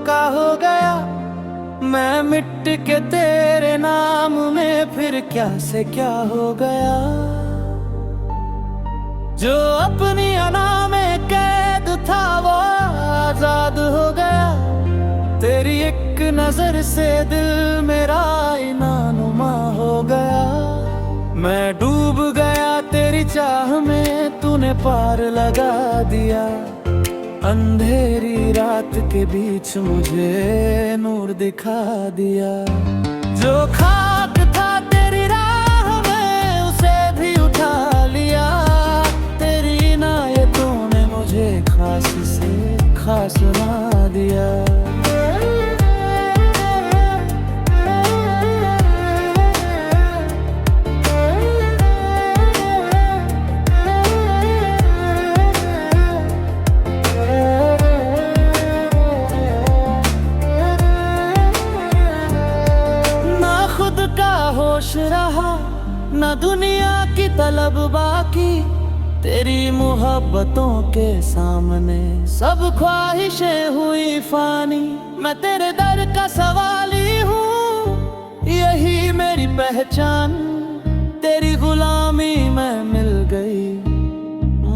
का हो गया। मैं मिट के तेरे नाम में फिर क्या से क्या हो गया। जो अपनी अना में कैद था वो आजाद हो गया। तेरी एक नजर से दिल मेरा इनानुमा हो गया। मैं डूब गया तेरी चाह में, तूने पार लगा दिया। अंधेरी रात के बीच मुझे नूर दिखा दिया। जो खाक था तेरी राह में उसे भी उठा लिया। तेरी इनायतों ने मुझे खास से खास बना दिया। का होश रहा न दुनिया की तलब बाकी। तेरी मोहब्बतों के सामने सब ख्वाहिशें हुई फानी। मैं तेरे दर का सवाली हूँ, यही मेरी पहचान। तेरी गुलामी में मिल गई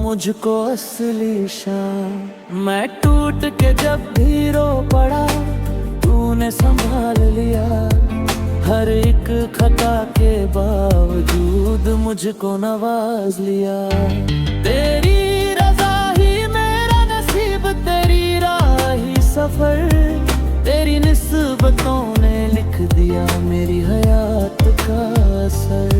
मुझको असली शान। मैं टूट के जब भी रो पड़ा तूने संभाल लिया। हर एक खता के बावजूद मुझको नवाज लिया। तेरी रज़ा ही मेरा नसीब, तेरी राह ही सफर। तेरी निस्बतों ने लिख दिया मेरी हयात का असर।